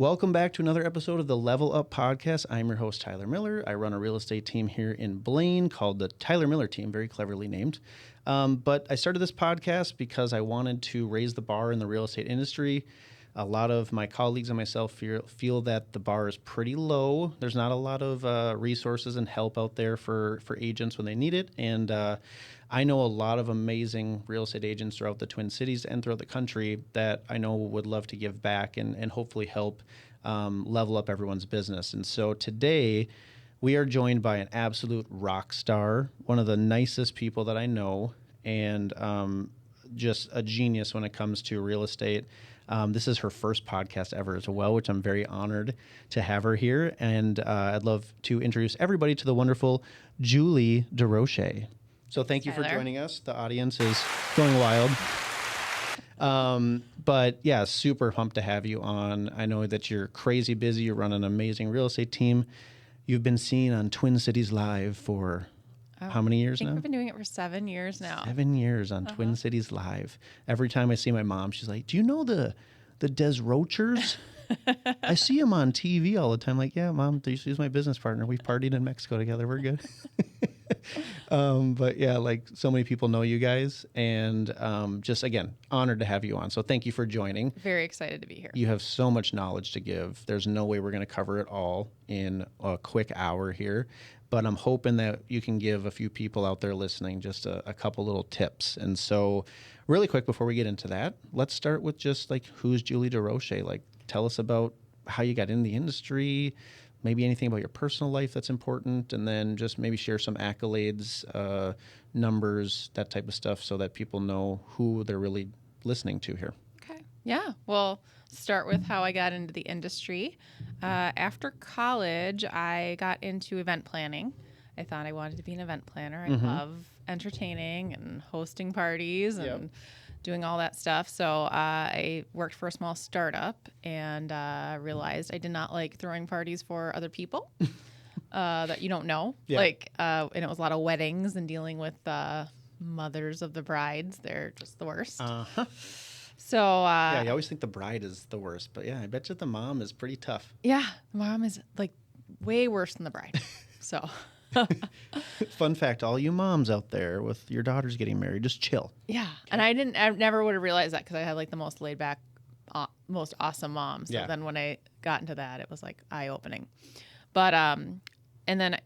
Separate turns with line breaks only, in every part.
Welcome back to another episode of the Level Up Podcast. I'm your host, Tyler Miller. I run a real estate team here in Blaine called the Tyler Miller Team, very cleverly named. But I started this podcast because I wanted to raise the bar in the real estate industry. A lot of my colleagues and myself feel that the bar is pretty low. There's not a lot of resources and help out there for agents when they need it. And I know a lot of amazing real estate agents throughout the Twin Cities and throughout the country that I know would love to give back and hopefully help level up everyone's business. And so today we are joined by an absolute rock star, one of the nicest people that I know, and just a genius when it comes to real estate. This is her first podcast ever as well, which I'm very honored to have her here. And I'd love to introduce everybody to the wonderful Julie Desrochers. So thank you for joining us. The audience is going wild. But yeah, super pumped to have you on. I know that you're crazy busy. You run an amazing real estate team. You've been seen on Twin Cities Live for how many years now?
I think we've been doing it for 7 years now.
7 years on Twin Cities Live. Every time I see my mom, she's like, "Do you know the Desrochers? I see him on TV all the time." Like, yeah, Mom, she's my business partner. We've partied in Mexico together. We're good. But yeah, like so many people know you guys, and just again, honored to have you on. So thank you for joining.
Very excited to be here.
You have so much knowledge to give. There's no way we're going to cover it all in a quick hour here, but I'm hoping that you can give a few people out there listening just a couple little tips. And so really quick before we get into that, let's start with just like, who's Julie Desrochers? Like, tell us about how you got in the industry, maybe anything about your personal life that's important, and then just maybe share some accolades, numbers, that type of stuff, so that people know who they're really listening to here.
Okay. Yeah. Well, start with how I got into the industry. After college, I got into event planning. I thought I wanted to be an event planner. I love entertaining and hosting parties and doing all that stuff. So I worked for a small startup and realized I did not like throwing parties for other people that you don't know. And it was a lot of weddings and dealing with mothers of the brides. They're just the worst. So
yeah, you always think the bride is the worst, but yeah, I bet you the mom is pretty tough.
Yeah, the mom is like way worse than the bride. So
fun fact, all you moms out there with your daughters getting married, just chill.
Yeah. Okay. And I never would have realized that because I had like the most laid back, most awesome mom. So then when I got into that, it was like eye opening. But, and then,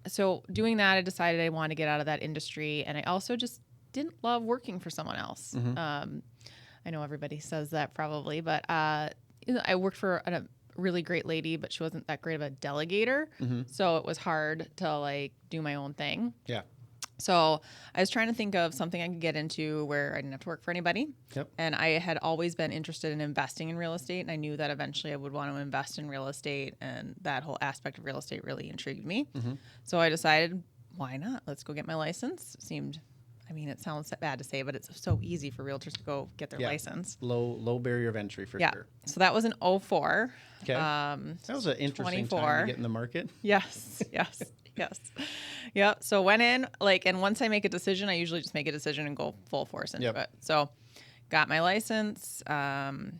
so doing that, I decided I wanted to get out of that industry. And I also just didn't love working for someone else. I know everybody says that probably, but I worked for a really great lady, but she wasn't that great of a delegator. So it was hard to like do my own thing. Yeah. So I was trying to think of something I could get into where I didn't have to work for anybody. Yep. And I had always been interested in investing in real estate. And I knew that eventually I would want to invest in real estate. And that whole aspect of real estate really intrigued me. So I decided, why not? Let's go get my license. It sounds bad to say, but it's so easy for realtors to go get their license.
Low barrier of entry for sure.
So that was in 2004.
Okay. That was an interesting
24.
time to get in the market.
Yes. Yeah. So went in, and once I make a decision, I usually just make a decision and go full force into it. So got my license,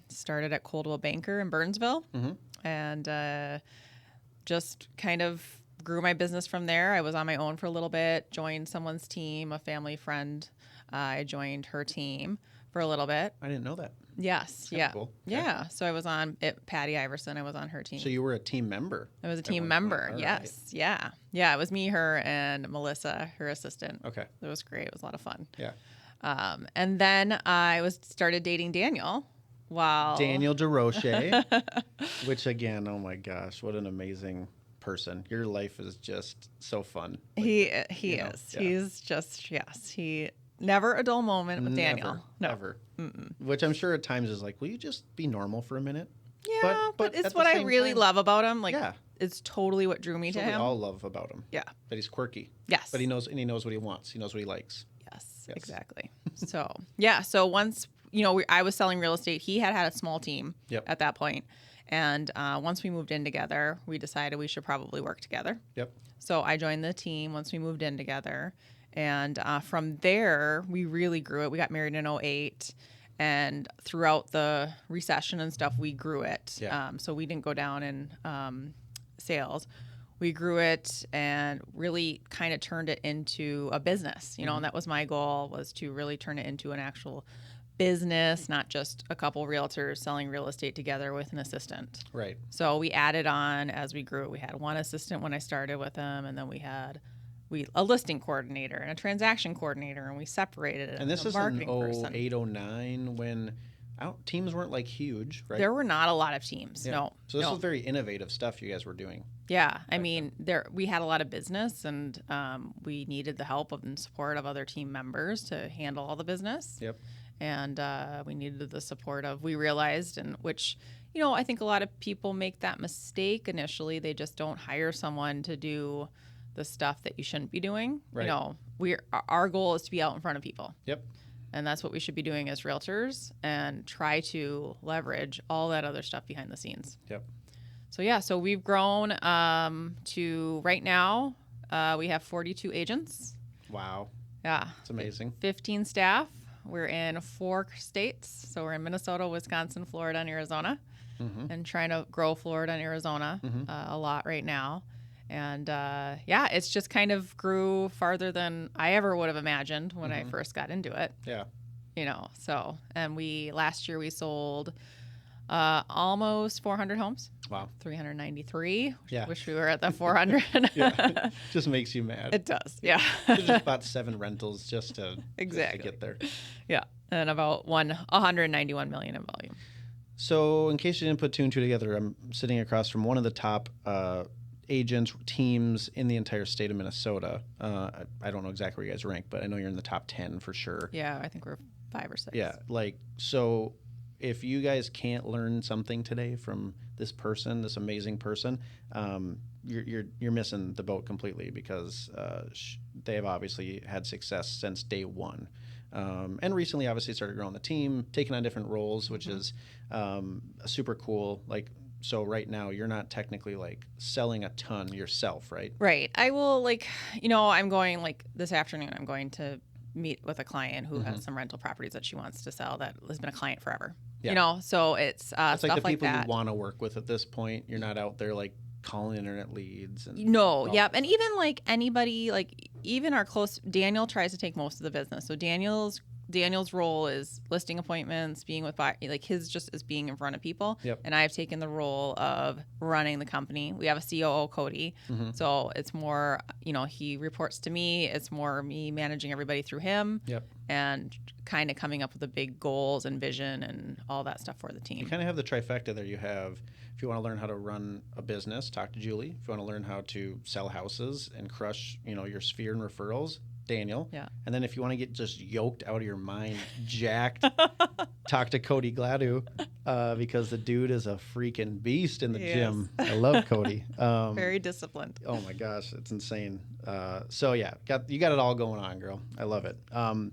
started at Coldwell Banker in Burnsville, and just kind of grew my business from there. I was on my own for a little bit, joined someone's team, a family friend. I joined her team for a little bit.
I didn't know that.
Yes.
That's cool. Okay.
Yeah. So I was on Patty Iverson. I was on her team.
So you were a team member?
I was a team member. Yes. Right. Yeah. Yeah. It was me, her, and Melissa, her assistant. Okay. It was great. It was a lot of fun. Yeah. And then I started dating Daniel. Wow.
Daniel Desrochers, which again, oh my gosh, what an amazing person. Your life is just so fun.
He is. Yeah. He's just, yes. He never a dull moment with Daniel.
Never. Which I'm sure at times is like, will you just be normal for a minute?
Yeah, but it's what I really love about him. It's totally what drew me to him.
We all love about him. Yeah. That he's quirky.
Yes.
But he knows what he wants. He knows what he likes.
Yes. Exactly. So, So once, I was selling real estate, he had a small team at that point. And once we moved in together, we decided we should probably work together. Yep. So I joined the team once we moved in together. And from there, we really grew it. We got married in 2008. And throughout the recession and stuff, we grew it.
Yeah.
So we didn't go down in sales. We grew it and really kind of turned it into a business, you know, and that was my goal, was to really turn it into an actual business, not just a couple realtors selling real estate together with an assistant.
Right.
So we added on as we grew. We had one assistant when I started with them, and then we had a listing coordinator and a transaction coordinator, and we separated it.
And this is in
marketing person.
08, 09 when teams weren't like huge, right?
There were not a lot of teams.
Yeah.
No.
So this was very innovative stuff you guys were doing.
Yeah, I mean, we had a lot of business, and we needed the help and support of other team members to handle all the business.
Yep.
And we needed the support of, we realized, and which, you know, I think a lot of people make that mistake initially. They just don't hire someone to do the stuff that you shouldn't be doing.
Right.
You know, our goal is to be out in front of people.
Yep.
And that's what we should be doing as realtors, and try to leverage all that other stuff behind the scenes.
Yep.
So yeah, so we've grown to right now we have 42 agents.
Wow.
Yeah.
It's amazing.
15 staff. We're in 4 states. So we're in Minnesota, Wisconsin, Florida, and Arizona. And trying to grow Florida and Arizona a lot right now. And yeah, it's just kind of grew farther than I ever would have imagined when I first got into it.
Yeah.
You know, so, and last year we sold almost 400 homes.
Wow.
393.
Yeah.
Wish we were at the 400.
Yeah. Just makes you mad.
It does. Yeah.
Should've just bought 7 rentals just to get there.
Yeah. And about 191 million in volume.
So in case you didn't put 2 and 2 together, I'm sitting across from one of the top agents, teams in the entire state of Minnesota. I don't know exactly where you guys rank, but I know you're in the top 10 for sure.
Yeah, I think we're 5 or 6.
Yeah, like, so if you guys can't learn something today from this person, this amazing person, you're missing the boat completely, because they have obviously had success since day one. And recently, obviously, started growing the team, taking on different roles, which is super cool. Like, so right now, you're not technically like selling a ton yourself, right?
Right. I will, like, you know, I'm going, like, this afternoon, I'm going to meet with a client who has some rental properties that she wants to sell that has been a client forever. Yeah. You know, so it's stuff
like the people
like that.
you want to work with at this point. You're not out there like calling internet leads. And
no, yep. And even like anybody, like even our close, Daniel tries to take most of the business. So Daniel's role is listing appointments, being with like his just is being in front of people.
Yep.
And I've taken the role of running the company. We have a COO, Cody. So it's more, you know, he reports to me. It's more me managing everybody through him.
Yep.
And kind of coming up with the big goals and vision and all that stuff for the team.
You kind of have the trifecta there. You have, if you want to learn how to run a business, talk to Julie. If you want to learn how to sell houses and crush, you know, your sphere and referrals, Daniel.
Yeah.
And then if you want to get just yoked out of your mind, jacked, talk to Cody Gladu, because the dude is a freaking beast in the gym. I love Cody.
Very disciplined.
Oh my gosh, it's insane. So yeah, you got it all going on, girl. I love it.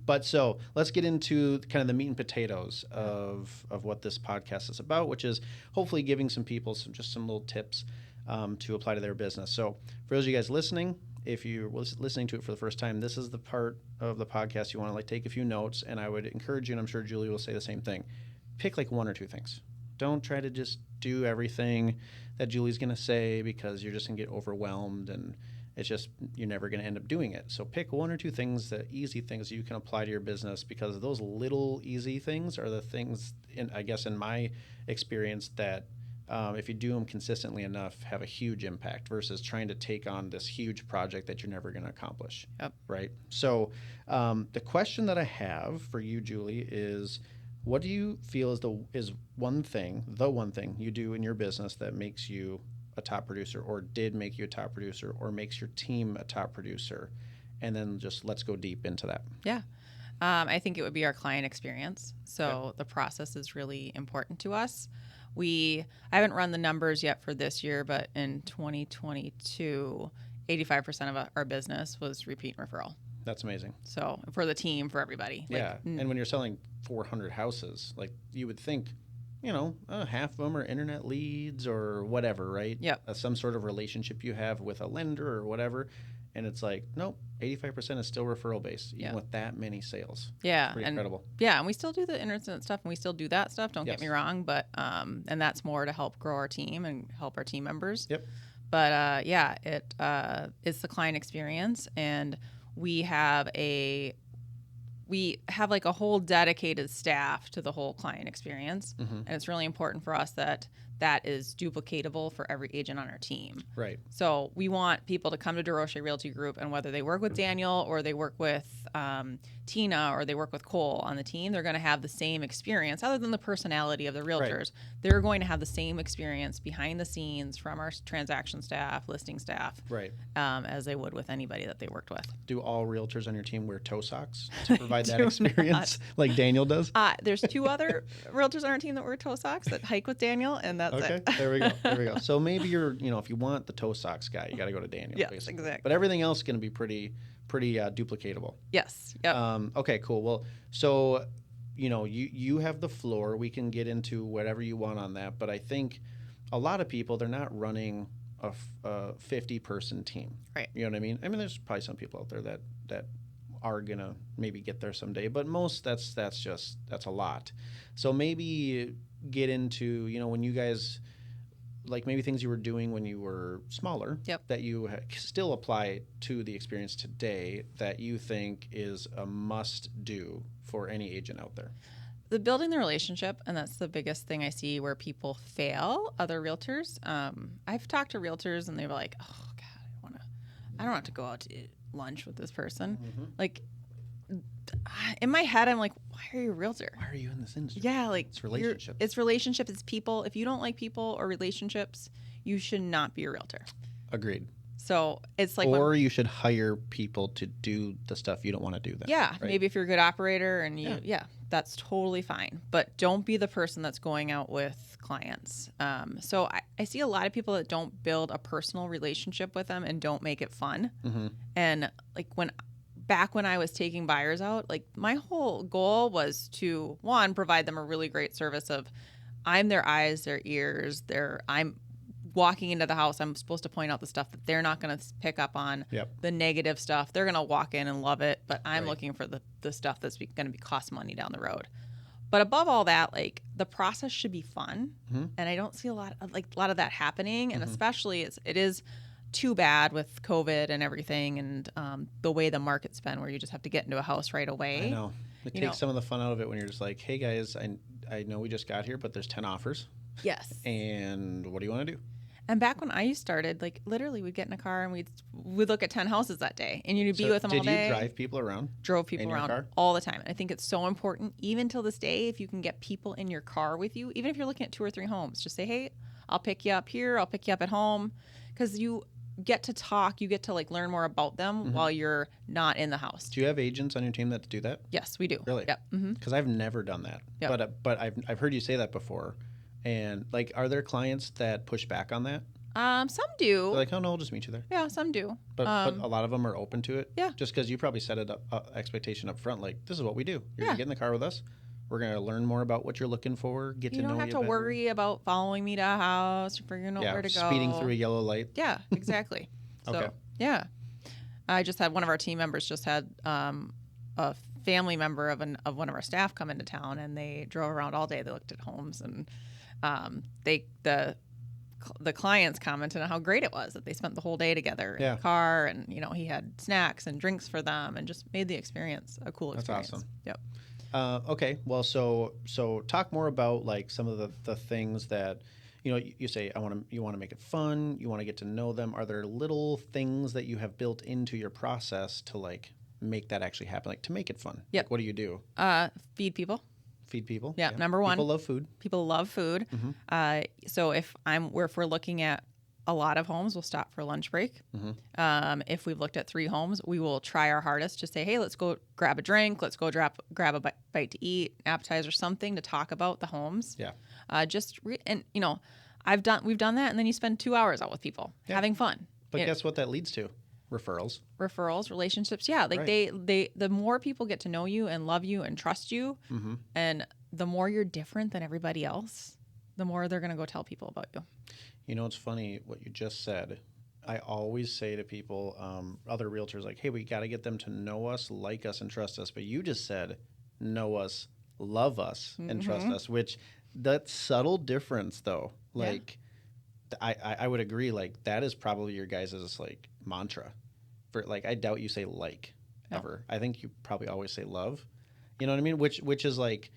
But so let's get into kind of the meat and potatoes of what this podcast is about, which is hopefully giving some people some little tips to apply to their business. So for those of you guys listening, if you're listening to it for the first time, this is the part of the podcast you want to like take a few notes, and I would encourage you, and I'm sure Julie will say the same thing, pick like 1 or 2 things. Don't try to just do everything that Julie's going to say, because you're just going to get overwhelmed, and it's just, you're never going to end up doing it. So pick 1 or 2 things, the easy things you can apply to your business, because those little easy things are the things, I guess in my experience, that if you do them consistently enough, have a huge impact, versus trying to take on this huge project that you're never going to accomplish.
Yep.
Right? So the question that I have for you, Julie, is what do you feel is the one thing you do in your business that makes you a top producer, or did make you a top producer, or makes your team a top producer? And then just let's go deep into that.
Yeah. I think it would be our client experience. So the process is really important to us. I haven't run the numbers yet for this year, but in 2022, 85% of our business was repeat and referral.
That's amazing.
So for the team, for everybody.
Yeah. And when you're selling 400 houses, like you would think, you know, half of them are internet leads or whatever, right?
Yep.
Some sort of relationship you have with a lender or whatever. And it's like, nope, 85% is still referral based, even with that many sales.
Yeah.
It's pretty incredible.
Yeah. And we still do the internet stuff and we still do that stuff. Don't get me wrong. But, and that's more to help grow our team and help our team members.
Yep.
But, it's the client experience. And we have like a whole dedicated staff to the whole client experience. And it's really important for us that is duplicatable for every agent on our team.
Right.
So we want people to come to Desrochers Realty Group, and whether they work with Daniel or they work with Tina or they work with Cole on the team, they're going to have the same experience. Other than the personality of the realtors, they're going to have the same experience behind the scenes from our transaction staff, listing staff, as they would with anybody that they worked with.
Do all realtors on your team wear toe socks to provide that experience like Daniel does?
There's 2 other realtors on our team that wear toe socks that hike with Daniel, and that's it.
There we go. So maybe if you want the toe socks guy, you got to go to Daniel.
Yes,
basically.
exactly.
But everything else is going to be pretty duplicatable.
Yes. Yep.
Okay, cool. Well, so, you have the floor. We can get into whatever you want on that. But I think a lot of people, they're not running a 50-person team.
Right.
You know what I mean? I mean, there's probably some people out there that are going to maybe get there someday. But most, that's a lot. So maybe get into, when you guys, like maybe things you were doing when you were smaller that you still apply to the experience today that you think is a must do for any agent out there.
The building the relationship, and that's the biggest thing I see where people fail, other realtors. I've talked to realtors and they were like, oh God, I don't have to go out to eat lunch with this person. Like, in my head, I'm like, why are you a realtor?
Why are you in this industry?
Yeah, like
it's relationships.
It's relationships. It's people. If you don't like people or relationships, you should not be a realtor.
Agreed.
So it's like,
or you should hire people to do the stuff you don't want to do. Then,
yeah,
right?
Maybe if you're a good operator and that's totally fine. But don't be the person that's going out with clients. So I see a lot of people that don't build a personal relationship with them and don't make it fun. And like back when I was taking buyers out, like my whole goal was to, one, provide them a really great service of I'm their eyes, their ears, I'm walking into the house. I'm supposed to point out the stuff that they're not going to pick up on, the negative stuff. They're going to walk in and love it, but I'm looking for the stuff that's going to cost money down the road. But above all that, like the process should be fun. And I don't see a lot of that happening. And especially it is too bad with COVID and everything and the way the market's been where you just have to get into a house right away.
I know. It takes some of the fun out of it when you're just like, hey guys, I know we just got here, but there's 10 offers.
Yes.
And what do you want to do?
And back when I started, like literally we'd get in a car and we'd look at 10 houses that day and you'd be with them all day.
Did you drive people around?
Drove people around all the time. And I think it's so important, even till this day, if you can get people in your car with you, even if you're looking at 2 or 3 homes, just say, hey, I'll pick you up here. I'll pick you up at home. Because you get to talk, you get to like learn more about them while you're not in the house.
Do you have agents on your team that do that?
Yes, we do.
Really?
Yep.
Because I've never done that. Yep. But I've heard you say that before. And like, are there clients that push back on that?
Some do.
They're like, oh no, I'll just meet you there.
Yeah, some do.
But a lot of them are open to it.
Yeah.
Just because you probably set it up expectation up front, like this is what we do. You're gonna get in the car with us. We're gonna learn more about what you're looking for. Get to know you.
You don't have to worry about following me to a house, figuring out where to go.
Speeding through a yellow light.
Yeah, exactly. So yeah, I just had one of our team members just had a family member of one of our staff come into town, and they drove around all day. They looked at homes, and the clients commented on how great it was that they spent the whole day together in the car, and he had snacks and drinks for them, and just made the experience a cool experience.
That's awesome.
Yep.
Okay, well, so talk more about like some of the things that you say you want to make it fun, you want to get to know them. Are there little things that you have built into your process to like make that actually happen, like to make it fun?
Yep.
Like, what do you do?
Feed people.
Feed people.
Yeah, number one.
People love food.
People love food. So if we're looking at a lot of homes, we'll stop for lunch break. If we've looked at 3 homes, we will try our hardest to say, hey, let's go grab a drink. Let's go grab a bite to eat, appetizer, something to talk about the homes. Yeah. We've done that, and then you spend 2 hours out with people having fun.
But guess what that leads to? Referrals,
relationships. Yeah. Like the more people get to know you and love you and trust you, and the more you're different than everybody else, the more they're going to go tell people about you.
It's funny what you just said. I always say to people, other realtors, like, hey, we got to get them to know us, like us, and trust us. But you just said, know us, love us, and trust us, which that subtle difference, though, like, I would agree, like, that is probably your guys' like mantra. For like, I doubt you say like ever. I think you probably always say love. You know what I mean? Which is like,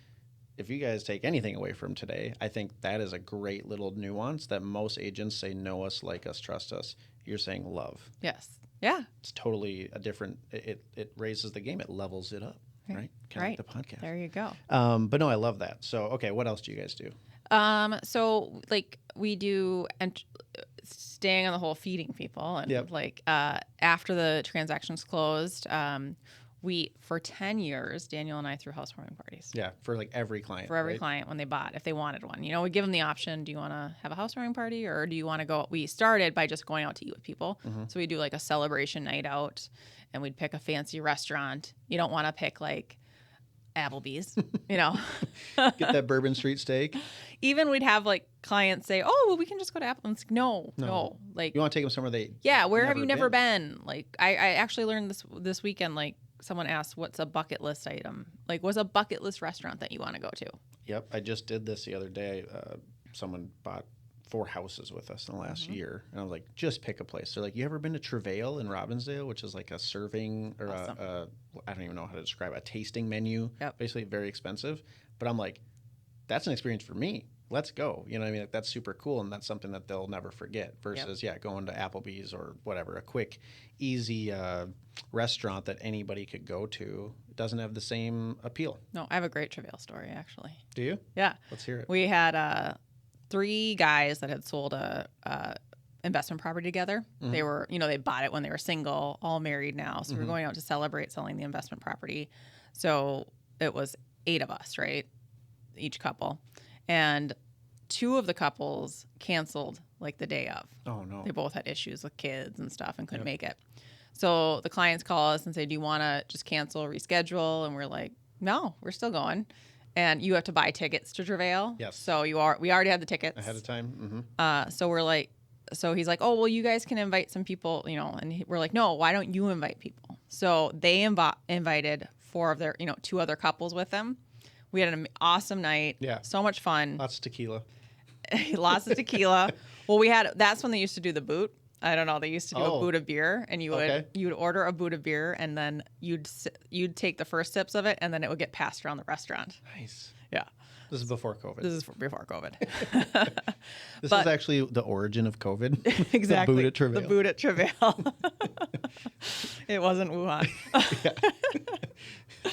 if you guys take anything away from today, I think that is a great little nuance that most agents say, know us, like us, trust us. You're saying love.
Yes. Yeah.
It's totally a different, it raises the game. It levels it up, right? Kind of like the podcast.
There you go.
But no, I love that. So, okay, what else do you guys do?
So like we do, and staying on the whole feeding people, and like after the transaction's closed, we, for 10 years, Daniel and I threw housewarming parties.
Yeah, for like every client.
For every client when they bought, if they wanted one. You know, we give them the option, do you want to have a housewarming party, or do you want to go? We started by just going out to eat with people. So we do like a celebration night out, and we'd pick a fancy restaurant. You don't want to pick like Applebee's, you know.
Get that Bourbon Street steak.
Even we'd have like clients say, oh, well, we can just go to Applebee's. Like, no. Like,
you want to take them somewhere
where have you never been? Like, I actually learned this weekend, like, someone asked, what's a bucket list item? Like, what's a bucket list restaurant that you want to go to?
Yep. I just did this the other day. Someone bought 4 houses with us in the last year. And I was like, just pick a place. They're like, you ever been to Travail in Robbinsdale, which is like a serving or I don't even know how to describe a tasting menu.
Yep.
Basically very expensive. But I'm like, that's an experience for me. Let's go. You know what I mean? Like, that's super cool. And that's something that they'll never forget versus, going to Applebee's or whatever, a quick, easy restaurant that anybody could go to. It doesn't have the same appeal.
No, I have a great Travail story, actually.
Do you?
Yeah.
Let's hear it.
We had 3 guys that had sold a investment property together. They were, they bought it when they were single, all married now. So we were going out to celebrate selling the investment property. So it was 8 of us, right? Each couple. And 2 of the couples canceled like the day of.
Oh, no.
They both had issues with kids and stuff and couldn't make it. So the clients call us and say, do you want to just cancel, reschedule? And we're like, no, we're still going. And you have to buy tickets to Travail.
Yes.
So we already had the tickets
ahead of time.
So we're like, so he's like, oh, well, you guys can invite some people, and we're like, no, why don't you invite people? So they invited 4 of their, 2 other couples with them. We had an awesome night. Yeah. So much fun.
Lots of tequila.
Lots of tequila. Well, that's when they used to do the boot. I don't know. They used to do a boot of beer, and you would order a boot of beer, and then you'd take the first sips of it, and then it would get passed around the restaurant.
Nice.
Yeah.
This is before COVID.
This is before COVID.
This is actually the origin of COVID.
Exactly.
The boot at Travail.
The boot at Travail. It wasn't Wuhan.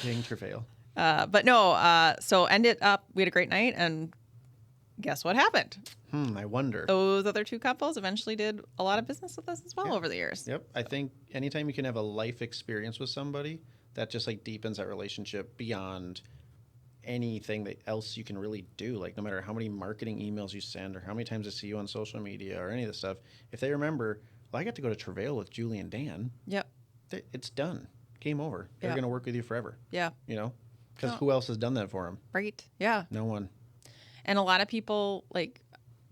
Ding Travail.
But no, so ended up, we had a great night, and guess what happened?
I wonder.
Those other 2 couples eventually did a lot of business with us as well over the years.
Yep. I think anytime you can have a life experience with somebody, that just like deepens that relationship beyond anything else you can really do. Like, no matter how many marketing emails you send or how many times they see you on social media or any of this stuff, if they remember, well, I got to go to Travail with Julie and Dan.
Yep.
It's done. Game over. They're going to work with you forever.
Yeah.
Because who else has done that for them?
Right. Yeah.
No one.
And a lot of people, like,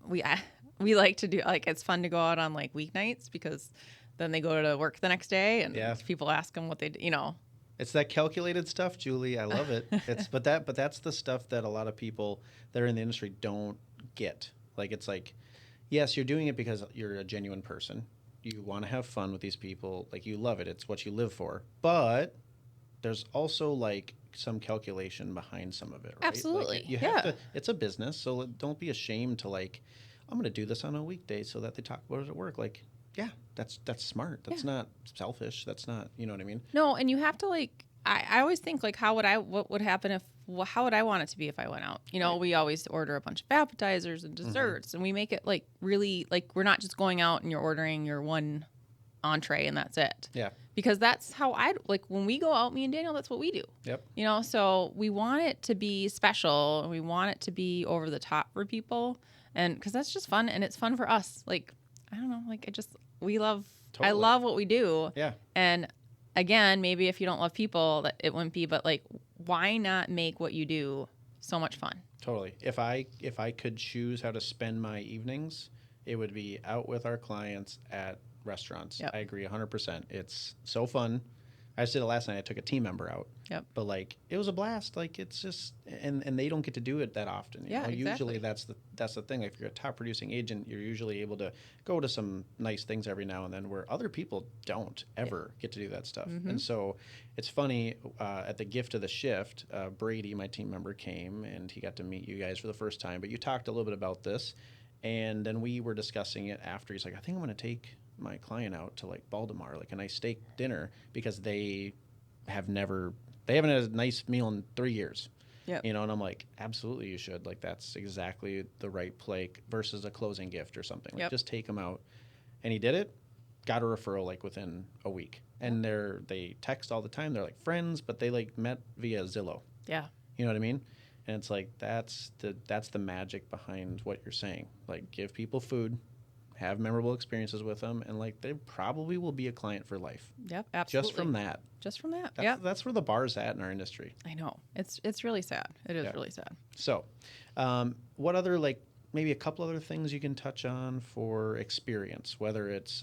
we like to do, like, it's fun to go out on like weeknights because then they go to work the next day and people ask them what they do,
It's that calculated stuff, Julie. I love it. But that's the stuff that a lot of people that are in the industry don't get. Like, it's like, yes, you're doing it because you're a genuine person. You want to have fun with these people. Like, you love it. It's what you live for. But there's also like some calculation behind some of it, right?
Absolutely.
Like, you have to. It's a business, so don't be ashamed to like, I'm going to do this on a weekday so that they talk about it at work. Like, yeah, that's smart. That's not selfish. That's not, you know what I mean?
No, and you have to like, I always think like, how would I want it to be if I went out? We always order a bunch of appetizers and desserts, and we make it like really, like, we're not just going out and you're ordering your one entree and that's it.
Yeah.
Because that's how when we go out, me and Daniel, that's what we do.
Yep.
So we want it to be special, and we want it to be over the top for people, and because that's just fun, and it's fun for us. Like, I don't know, like, I love what we do.
Yeah.
And again, maybe if you don't love people, that it wouldn't be, but like, why not make what you do so much fun?
Totally. If I could choose how to spend my evenings, it would be out with our clients at restaurants.
Yep.
I agree 100%. It's so fun. I just did it last night. I took a team member out.
Yep.
But like it was a blast. Like it's just and they don't get to do it that often. You know?
Exactly.
Usually that's the thing. Like if you're a top producing agent, you're usually able to go to some nice things every now and then where other people don't ever get to do that stuff.
Mm-hmm.
And so it's funny, at the gift of the shift, Brady, my team member, came and he got to meet you guys for the first time. But you talked a little bit about this, and then we were discussing it after. He's like, I think I'm going to take my client out to like Baltimore, like a nice steak dinner, because they haven't had a nice meal in 3 years.
Yeah.
You know, and I'm like, absolutely you should. Like that's exactly the right play versus a closing gift or something. Like just take them out. And he did it, got a referral like within a week. And they text all the time. They're like friends, but they like met via Zillow.
Yeah.
You know what I mean? And it's like that's the magic behind what you're saying. Like give people food, have memorable experiences with them, and like they probably will be a client for life.
Yep, absolutely.
Just from that.
Yeah.
That's where the bar's at in our industry.
I know. It's really sad. It is really sad.
So, what other maybe a couple other things you can touch on for experience, whether it's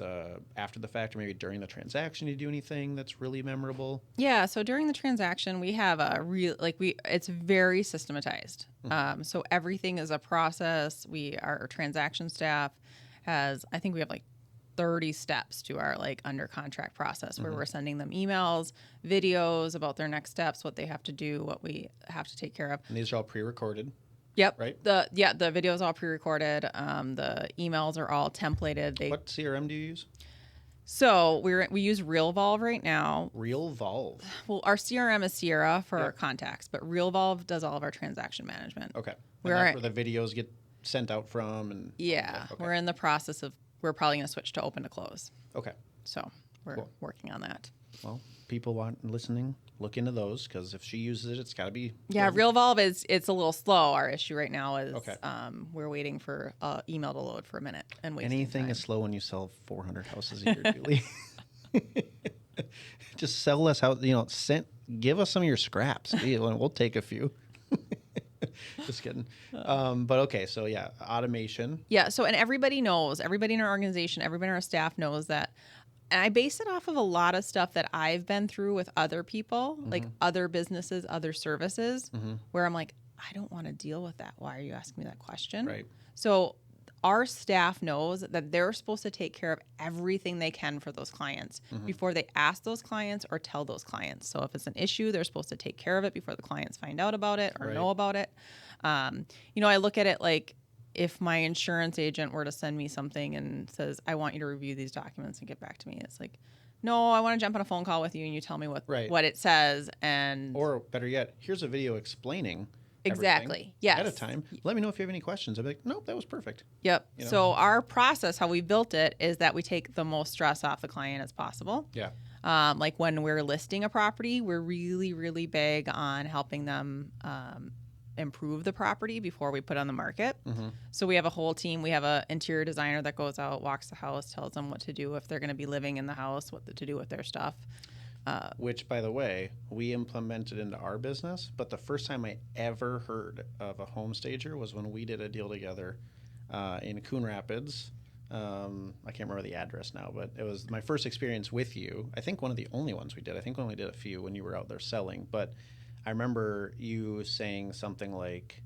after the fact or maybe during the transaction, you do anything that's really memorable?
Yeah. So during the transaction, we have it's very systematized.
Mm-hmm.
So everything is a process. Our transaction staff I think we have like 30 steps to our like under contract process where we're sending them emails, videos about their next steps, what they have to do, what we have to take care of.
And these are all pre-recorded.
Yep.
Right.
The video is all pre-recorded. The emails are all templated.
What CRM do you use?
So we use RealVolve right now.
RealVolve.
Well, our CRM is Sierra for our contacts, but RealVolve does all of our transaction management.
Okay. And that's where the videos get sent out from, and
we're in the process of. We're probably going to switch to open to close.
Okay.
So we're working on that.
Well, people listening, look into those, because if she uses it, it's got to be.
Yeah, RealVolve it's a little slow. Our issue right now is we're waiting for email to load for a minute and wasting
Anything
time.
is slow when you sell 400 houses a year, Julie. Just sell us out. Give us some of your scraps. We'll take a few. Just kidding. But okay, so automation.
Yeah, so and everybody in our organization, everybody in our staff knows that. And I base it off of a lot of stuff that I've been through with other people, like other businesses, other services, where I'm like, I don't want to deal with that. Why are you asking me that question?
Right.
So our staff knows that they're supposed to take care of everything they can for those clients before they ask those clients or tell those clients. So if it's an issue, they're supposed to take care of it before the clients find out about it or know about it. I look at it like if my insurance agent were to send me something and says, I want you to review these documents and get back to me. It's like, no, I want to jump on a phone call with you and you tell me what it says.
Or better yet, here's a video explaining
exactly. Yes.
Ahead of time. Let me know if you have any questions. I'll be like, nope, that was perfect.
Yep. So our process, how we built it, is that we take the most stress off the client as possible.
Yeah.
Like when we're listing a property, we're really, really big on helping them improve the property before we put it on the market. So we have a whole team. We have an interior designer that goes out, walks the house, tells them what to do if they're going to be living in the house, what to do with their stuff.
Which, by the way, we implemented into our business. But the first time I ever heard of a home stager was when we did a deal together in Coon Rapids. I can't remember the address now, but it was my first experience with you. I think one of the only ones we did. I think we only did a few when you were out there selling. But I remember you saying something like,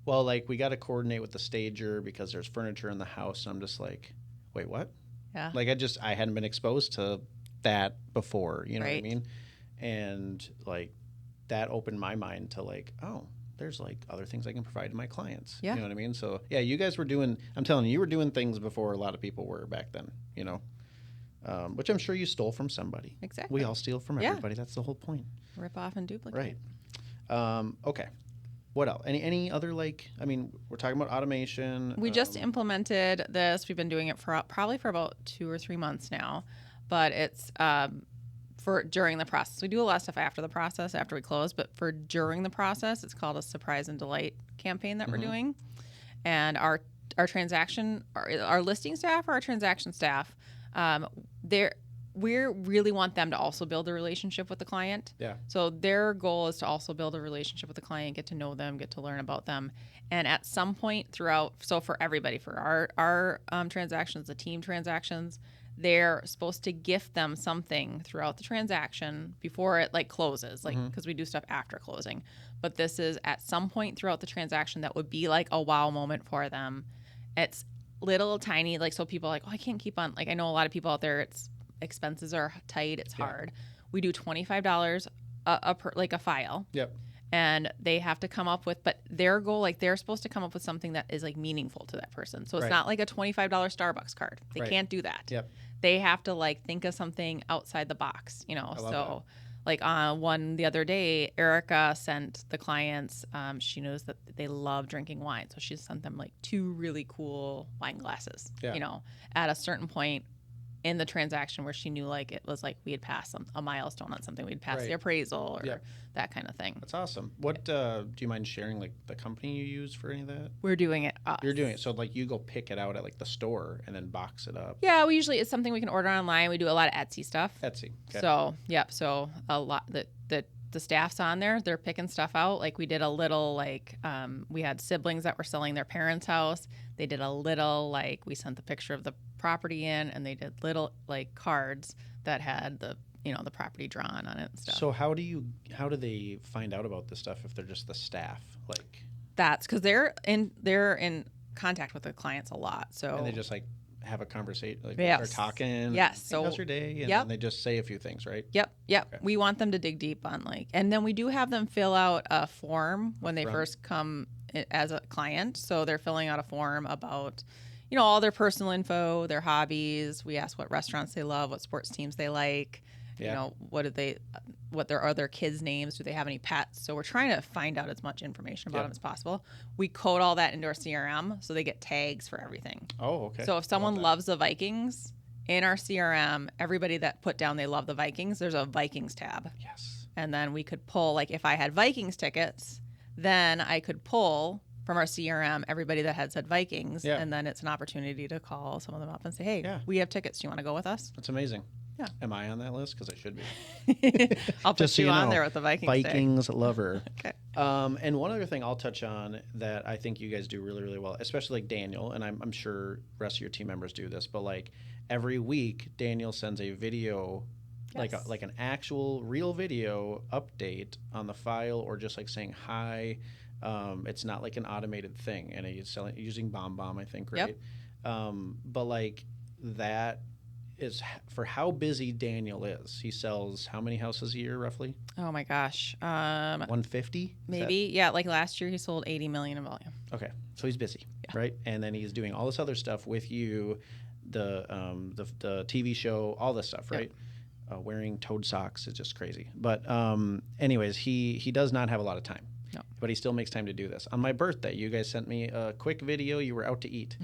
well, like we got to coordinate with the stager because there's furniture in the house. And I'm just like, wait, what?
Yeah.
Like I hadn't been exposed to that before, you know what I mean? And like that opened my mind to like, oh, there's like other things I can provide to my clients.
Yeah.
You know what I mean? So yeah, you guys were I'm telling you were doing things before a lot of people were back then, which I'm sure you stole from somebody.
Exactly.
We all steal from everybody. That's the whole point.
Rip off and duplicate.
Right. Okay. What else? Any other we're talking about automation.
We just implemented this. We've been doing it probably for about 2 or 3 months now. But it's for during the process. We do a lot of stuff after the process, after we close. But for during the process, it's called a surprise and delight campaign that we're doing. And our listing staff or our transaction staff, we really want them to also build a relationship with the client.
Yeah.
So their goal is to also build a relationship with the client, get to know them, get to learn about them. And at some point throughout, so for everybody, for our transactions, the team transactions, they're supposed to gift them something throughout the transaction before it like closes, like because we do stuff after closing. But this is at some point throughout the transaction that would be like a wow moment for them. It's little tiny, like, so people are like, oh, I can't keep on, like, I know a lot of people out there, it's expenses are tight, it's hard. We do $25 per, like, a file.
Yep.
And they have to come up with, but their goal, like, they're supposed to come up with something that is like meaningful to that person. So it's not like a $25 Starbucks card. They can't do that.
Yep.
They have to like think of something outside the box, you know. So like one the other day, Erica sent the clients, she knows that they love drinking wine. So she sent them like 2 really cool wine glasses, you know, at a certain point in the transaction where she knew like it was like we had passed a milestone on something. We'd passed the appraisal or that kind of thing.
That's awesome. What do you mind sharing like the company you use for any of that?
We're doing it.
You're doing it. So like you go pick it out at like the store and then box it up.
Yeah, we usually, it's something we can order online. We do a lot of Etsy stuff.
Etsy. Okay.
So, so a lot the staff's on there. They're picking stuff out. Like we did a little like we had siblings that were selling their parents' house. They did a little like we sent the picture of the property in, and they did little like cards that had the the property drawn on it and stuff.
So how do they find out about this stuff if they're just the staff? Like
that's because they're in contact with the clients a lot. So
and they just like have a conversation, like start talking.
Yes.
Hey, so how's your day? And they just say a few things, right?
Yep. Okay. We want them to dig deep on like, and then we do have them fill out a form when they first come as a client. So they're filling out a form about, all their personal info, their hobbies. We ask what restaurants they love, what sports teams they like. What are their kids' names? Do they have any pets? So we're trying to find out as much information about them as possible. We code all that into our CRM, so they get tags for everything.
Oh, okay.
So if someone loves the Vikings, in our CRM, everybody that put down they love the Vikings, there's a Vikings tab.
Yes.
And then we could pull, like if I had Vikings tickets, then I could pull from our CRM everybody that had said Vikings, and then it's an opportunity to call some of them up and say, hey, we have tickets. Do you want to go with us?
That's amazing.
Yeah.
Am I on that list? Because I should be.
I'll put you on there with the
Vikings lover.
Okay.
And one other thing I'll touch on that I think you guys do really, really well, especially like Daniel, and I'm sure the rest of your team members do this, but like every week Daniel sends a video, like an actual real video update on the file, or just like saying hi. It's not like an automated thing, and he's using BombBomb, I think, right? Yep. But like that is for how busy Daniel is. He sells how many houses a year roughly?
Oh my gosh.
150?
Maybe. Yeah, like last year he sold 80 million in volume.
Okay. So he's busy, right? And then he's doing all this other stuff with you, the TV show, all this stuff, right? Yep. Wearing toad socks is just crazy. But anyways, he does not have a lot of time. No. But he still makes time to do this. On my birthday, you guys sent me a quick video. You were out to eat.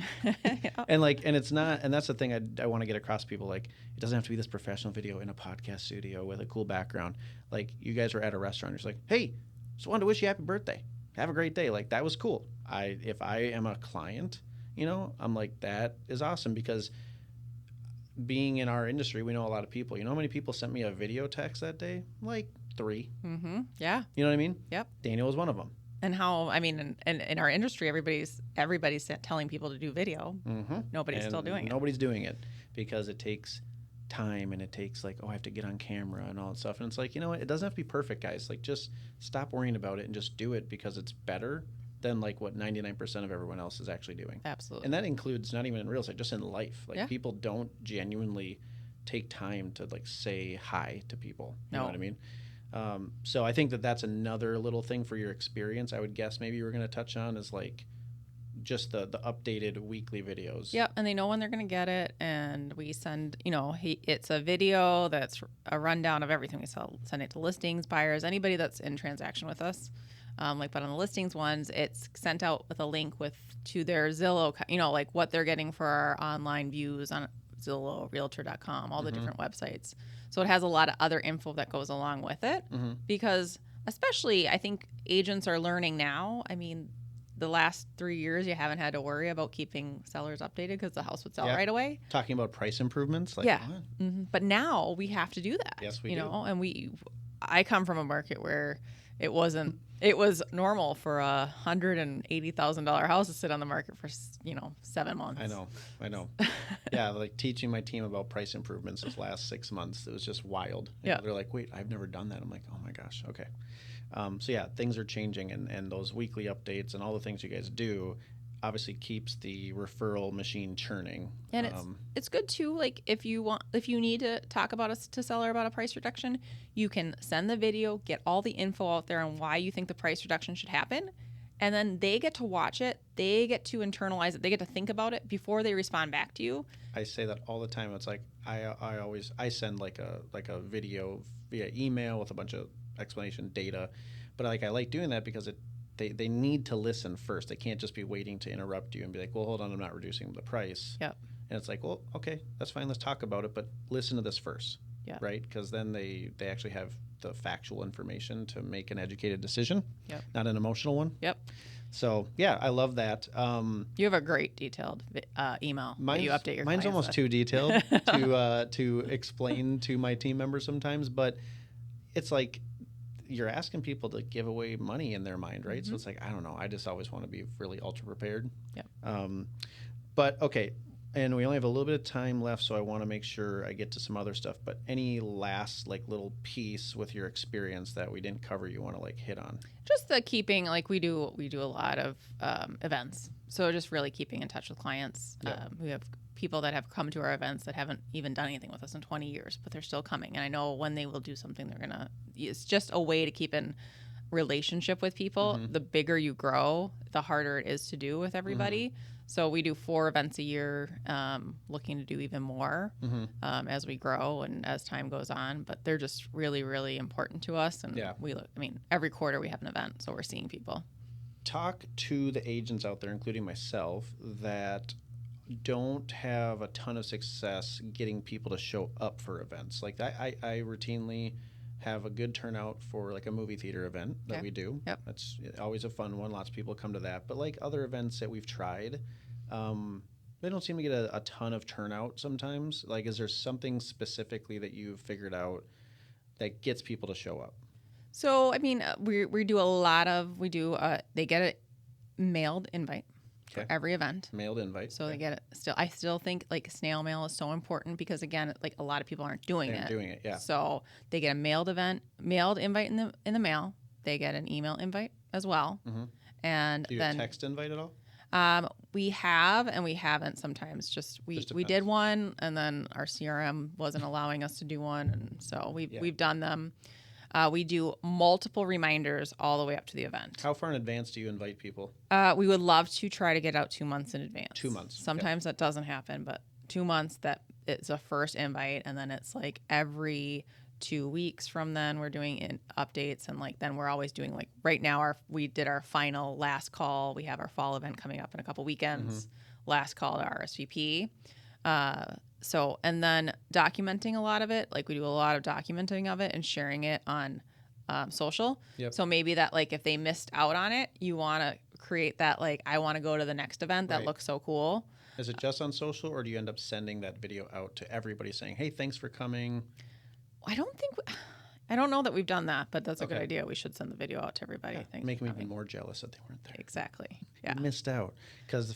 And it's not, and that's the thing I want to get across to people. Like, it doesn't have to be this professional video in a podcast studio with a cool background. Like, you guys were at a restaurant. You're just like, hey, just wanted to wish you happy birthday. Have a great day. Like, that was cool. If I am a client, I'm like, that is awesome, because being in our industry, we know a lot of people. You know how many people sent me a video text that day? Like 3.
Mm-hmm. Yeah.
You know what I mean?
Yep.
Daniel was one of them.
And in our industry, everybody's telling people to do video.
Mm-hmm.
Nobody's still doing it.
Nobody's doing it because it takes time, and it takes like, I have to get on camera and all that stuff. And it's like, it doesn't have to be perfect, guys. Like, just stop worrying about it and just do it, because it's better than like what 99% of everyone else is actually doing.
Absolutely.
And that includes not even in real estate, just in life. Like, people don't genuinely take time to like say hi to people. You know what I mean? So I think that's another little thing for your experience. I would guess maybe you were going to touch on is like just the updated weekly videos.
Yep, and they know when they're going to get it, and we send, it's a video that's a rundown of everything we sell. Send it to listings, buyers, anybody that's in transaction with us. But on the listings ones, it's sent out with a link to their Zillow, like what they're getting for our online views on Zillow, Realtor.com, all the different websites. So it has a lot of other info that goes along with it, because especially I think agents are learning now. I mean, the last 3 years you haven't had to worry about keeping sellers updated because the house would sell right away.
Talking about price improvements,
but now we have to do that.
Yes, we do.
And I come from a market where it was normal for $180,000 house to sit on the market for 7 months.
I know. Yeah, like teaching my team about price improvements this last 6 months, it was just wild. They're like, wait, I've never done that. I'm like, oh my gosh, okay. So yeah, things are changing, and those weekly updates and all the things you guys do obviously keeps the referral machine churning.
And it's good too. Like if you need to talk about to seller about a price reduction, you can send the video, get all the info out there on why you think the price reduction should happen, and then they get to watch it, they get to internalize it, they get to think about it before they respond back to you.
I say that all the time. It's like I send like a video via email with a bunch of explanation data, but I like doing that because they need to listen first. They can't just be waiting to interrupt you and be like, well, hold on, I'm not reducing the price.
Yep.
And it's like, well, okay, that's fine. Let's talk about it, but listen to this first.
Yeah.
Right? Because then they actually have the factual information to make an educated decision.
Yep.
Not an emotional one.
Yep.
So, yeah, I love that.
You have a great detailed email that you update your
Mine's
clients
almost
with.
too detailed to explain to my team members sometimes, but it's like you're asking people to give away money in their mind, right? Mm-hmm. So it's like, I don't know. I just always want to be really ultra prepared.
Yeah.
But okay, and we only have a little bit of time left, so I want to make sure I get to some other stuff. But any last little piece with your experience that we didn't cover you want to hit on?
Just the keeping, we do a lot of events, so just really keeping in touch with clients.
Yep.
We have people that have come to our events that haven't even done anything with us in 20 years, but they're still coming. And I know when they will do something, it's just a way to keep in relationship with people. Mm-hmm. The bigger you grow, the harder it is to do with everybody. Mm-hmm. So we do 4 events a year, looking to do even more as we grow and as time goes on. But they're just really, really important to us. And every quarter we have an event, so we're seeing people.
Talk to the agents out there, including myself, that don't have a ton of success getting people to show up for events. Like I routinely have a good turnout for a movie theater event that we do.
Yep.
That's always a fun one. Lots of people come to that. But other events that we've tried, they don't seem to get a ton of turnout sometimes. Is there something specifically that you've figured out that gets people to show up?
So, we do a lot of, they get a mailed invite. For every event.
Mailed invite.
So they get it still. I still think snail mail is so important because again, a lot of people aren't doing it.
Yeah.
So they get a mailed invite in the mail. They get an email invite as well. Mm-hmm. And
do you
then
a text invite at all?
We have and we haven't sometimes. We did one and then our CRM wasn't allowing us to do one, and so we've done them. We do multiple reminders all the way up to the event.
How far in advance do you invite people?
We would love to try to get out 2 months in advance.
2 months.
Sometimes that doesn't happen, but 2 months that it's a first invite, and then it's every 2 weeks from then we're doing updates, and then we're always doing right now we did our final last call. We have our fall event coming up in a couple weekends. Mm-hmm. Last call to RSVP. So, and then documenting a lot of it, we do a lot of documenting of it and sharing it on social.
Yep.
So maybe that if they missed out on it, you want to create that I want to go to the next event that looks so cool.
Is it just on social, or do you end up sending that video out to everybody saying, hey, thanks for coming?
I don't know that we've done that, but that's a good idea. We should send the video out to everybody.
Yeah, make me even more jealous that they weren't there.
Exactly. Yeah.
You missed out because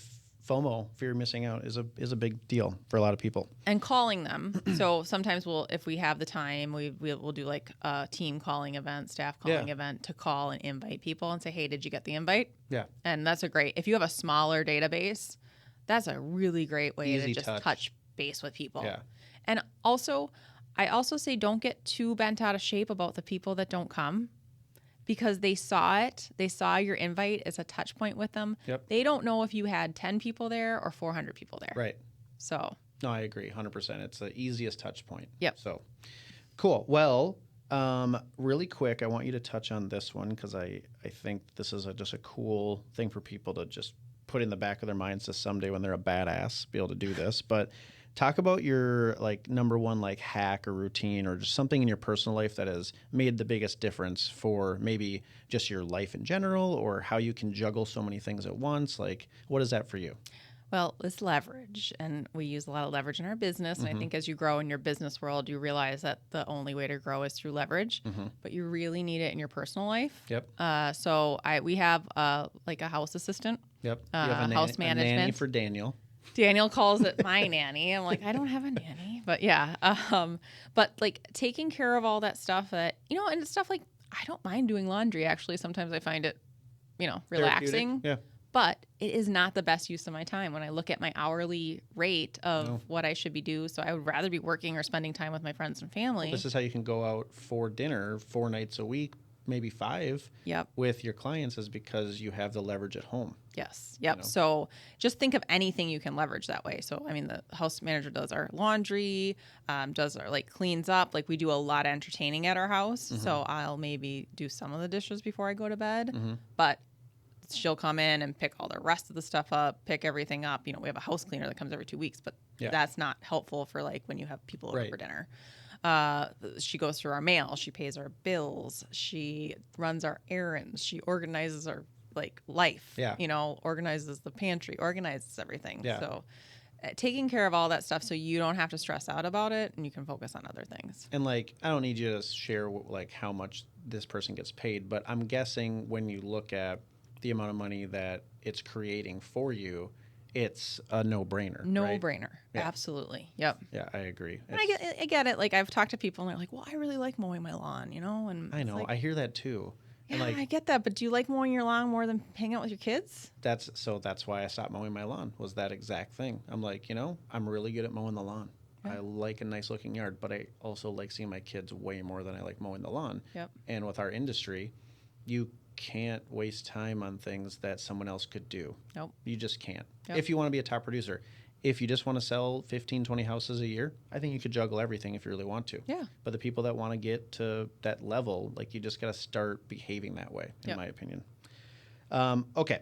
FOMO, fear of missing out, is a big deal for a lot of people.
And calling them. So sometimes if we have the time, we'll do a team calling event, staff calling event to call and invite people and say, hey, did you get the invite?
Yeah.
And that's if you have a smaller database, that's a really great way
Easy
to just touch base with people.
Yeah.
And I also say don't get too bent out of shape about the people that don't come. Because they saw it. They saw your invite as a touch point with them.
Yep.
They don't know if you had 10 people there or 400 people there.
Right.
So.
No, I agree 100%. It's the easiest touch point.
Yep.
So, cool. Well, really quick, I want you to touch on this one because I think this is just a cool thing for people to just put in the back of their minds to someday when they're a badass be able to do this. But talk about your number one hack or routine or just something in your personal life that has made the biggest difference for maybe just your life in general or how you can juggle so many things at once. What is that for you?
Well, it's leverage, and we use a lot of leverage in our business. And I think as you grow in your business world, you realize that the only way to grow is through leverage, but you really need it in your personal life.
Yep.
So we have like a house assistant.
Yep. You have a
house
nanny,
management.
A nanny for Daniel.
Daniel calls it my nanny. I'm like, I don't have a nanny, but yeah. But like taking care of all that stuff that, and stuff like, I don't mind doing laundry. Actually, sometimes I find it, relaxing.
Yeah.
But it is not the best use of my time when I look at my hourly rate of what I should be doing. So I would rather be working or spending time with my friends and family.
Well, this is how you can go out for dinner 4 nights a week, maybe 5 with your clients, is because you have the leverage at home.
Yes. Yep. So just think of anything you can leverage that way. So, I mean, the house manager does our laundry, does our cleans up. Like we do a lot of entertaining at our house. So I'll maybe do some of the dishes before I go to bed, but she'll come in and pick all the rest of the stuff up, pick everything up. We have a house cleaner that comes every 2 weeks, but that's not helpful for when you have people over for dinner. She goes through our mail. She pays our bills. She runs our errands. She organizes our life. Yeah. Organizes the pantry, organizes everything. Yeah. So taking care of all that stuff so you don't have to stress out about it and you can focus on other things.
And I don't need you to share how much this person gets paid, but I'm guessing when you look at the amount of money that it's creating for you, it's a no-brainer.
No-brainer. Yeah. Absolutely. Yep.
Yeah, I agree.
And I get it. I've talked to people and they're like, well, I really like mowing my lawn, And
I know. I hear that too.
Yeah, I get that. But do you like mowing your lawn more than hanging out with your kids?
That's why I stopped mowing my lawn, was that exact thing. I'm like, I'm really good at mowing the lawn. Yeah. I like a nice looking yard, but I also like seeing my kids way more than I like mowing the lawn. Yep. And with our industry, you can't waste time on things that someone else could do. Nope. You just can't. Yep. If you want to be a top producer. If you just want to sell 15, 20 houses a year, I think you could juggle everything if you really want to. Yeah. But the people that want to get to that level, you just got to start behaving that way, in my opinion. Okay.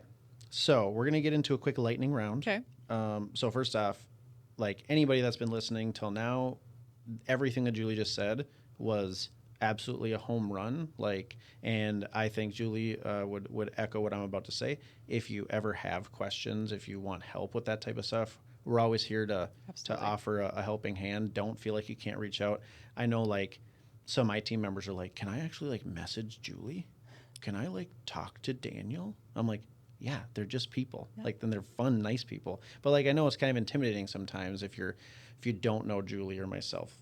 So we're going to get into a quick lightning round. Okay. So first off, anybody that's been listening till now, everything that Julie just said was absolutely a home run. And I think Julie would echo what I'm about to say. If you ever have questions, if you want help with that type of stuff, we're always here to offer a helping hand. Don't feel like you can't reach out. I know some of my team members are like, can I actually message Julie? Can I talk to Daniel? I'm like, yeah, they're just people. Yeah. Then they're fun, nice people. But I know it's kind of intimidating sometimes if you don't know Julie or myself.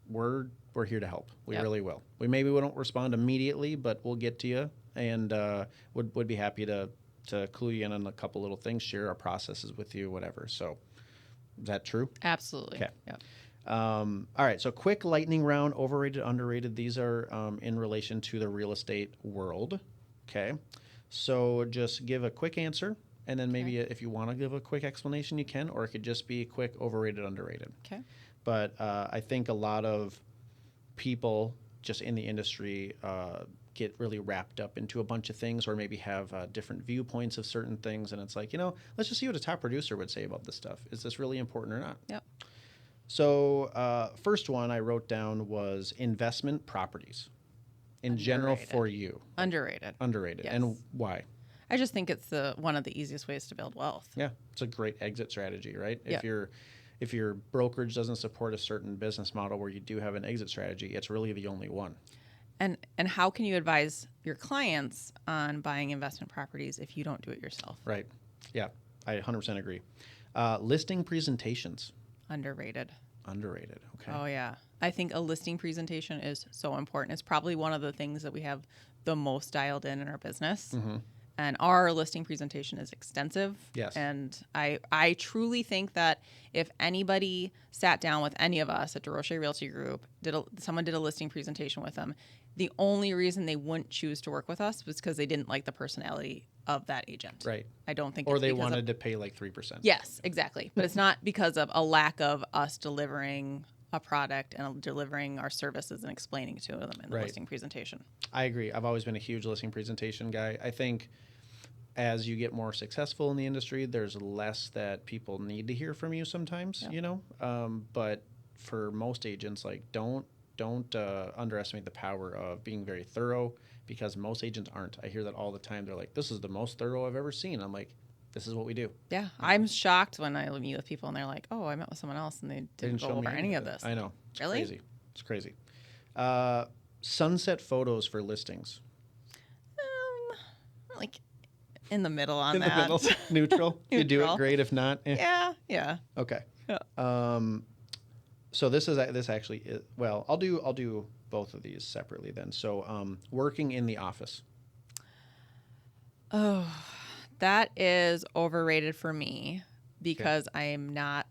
We're here to help. We really will. We don't respond immediately, but we'll get to you, and would be happy to clue you in on a couple little things, share our processes with you, whatever. So, is that true?
Absolutely.
Okay. Yep. All right. So, quick lightning round: overrated, underrated. These are in relation to the real estate world. Okay. So, just give a quick answer, and then maybe if you want to give a quick explanation, you can, or it could just be quick: overrated, underrated. Okay. But I think a lot of people just in the industry get really wrapped up into a bunch of things, or maybe have different viewpoints of certain things. And it's let's just see what a top producer would say about this stuff. Is this really important or not? Yep. So first one I wrote down was investment properties in general for you.
Underrated.
Underrated. Yes. And why?
I just think it's one of the easiest ways to build wealth.
Yeah. It's a great exit strategy, right? Yep. If your brokerage doesn't support a certain business model where you do have an exit strategy, it's really the only one.
And how can you advise your clients on buying investment properties if you don't do it yourself?
Right. Yeah, I 100% agree. Listing presentations.
Underrated.
Underrated. Okay.
Oh, yeah. I think a listing presentation is so important. It's probably one of the things that we have the most dialed in our business. Mm-hmm. And our listing presentation is extensive. Yes. And I truly think that if anybody sat down with any of us at Desrochers Realty Group, someone did a listing presentation with them, the only reason they wouldn't choose to work with us was because they didn't like the personality of that agent.
Right.
I don't think
or they wanted to pay 3%.
Yes, exactly. But it's not because of a lack of us delivering a product and delivering our services and explaining to them in the listing presentation.
I agree. I've always been a huge listing presentation guy. I think as you get more successful in the industry, there's less that people need to hear from you sometimes, but for most agents, don't underestimate the power of being very thorough, because most agents aren't. I hear that all the time. They're like, this is the most thorough I've ever seen. I'm like, this is what we do.
Yeah. I'm shocked when I meet with people and they're like, oh, I met with someone else and they didn't go over any of this.
I know. It's
really?
Crazy. It's crazy. Sunset photos for listings.
Like in the middle on
in
that.
In the middle? Neutral? You do it great. If not,
Yeah.
Okay.
Yeah.
So this actually is, well, I'll do both of these separately then. So working in the office.
Oh, that is overrated for me because I am not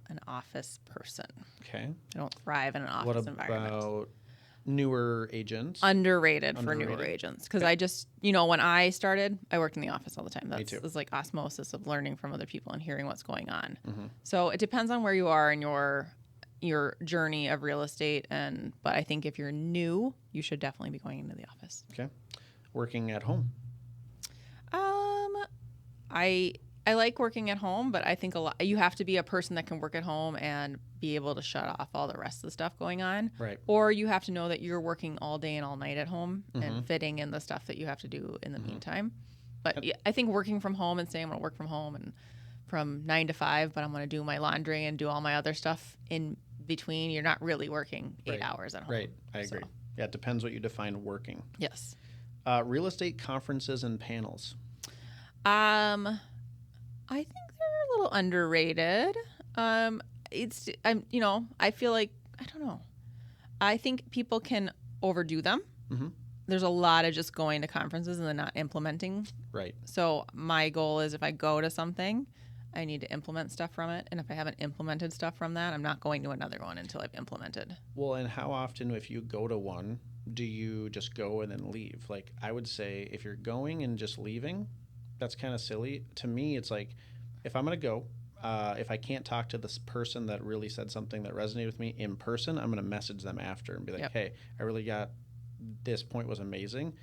an office person.
Okay.
I don't thrive in an office environment.
What about newer agents?
Underrated for newer agents. Because I just, when I started, I worked in the office all the time.
Me too.
It's like osmosis of learning from other people and hearing what's going on.
Mm-hmm.
So it depends on where you are in your journey of real estate. But I think if you're new, you should definitely be going into the office.
Okay. Working at home.
I like working at home, but I think you have to be a person that can work at home and be able to shut off all the rest of the stuff going on.
Right.
Or you have to know that you're working all day and all night at home and fitting in the stuff that you have to do in the meantime. But I think working from home and saying I'm going to work from home and from 9 to 5, but I'm going to do my laundry and do all my other stuff in between, you're not really working 8 hours at home.
Right. I agree. So. Yeah, it depends what you define working.
Yes.
Real estate conferences and panels.
I think they're a little underrated. I feel like, I don't know. I think people can overdo them. Mm-hmm. There's a lot of just going to conferences and then not implementing.
Right.
So my goal is if I go to something, I need to implement stuff from it. And if I haven't implemented stuff from that, I'm not going to another one until I've implemented.
Well, and how often, if you go to one, do you just go and then leave? Like, I would say if you're going and just leaving, that's kind of silly. To me, it's like, if I'm going to go, if I can't talk to this person that really said something that resonated with me in person, I'm going to message them after and be like, hey, I really got, this point was amazing.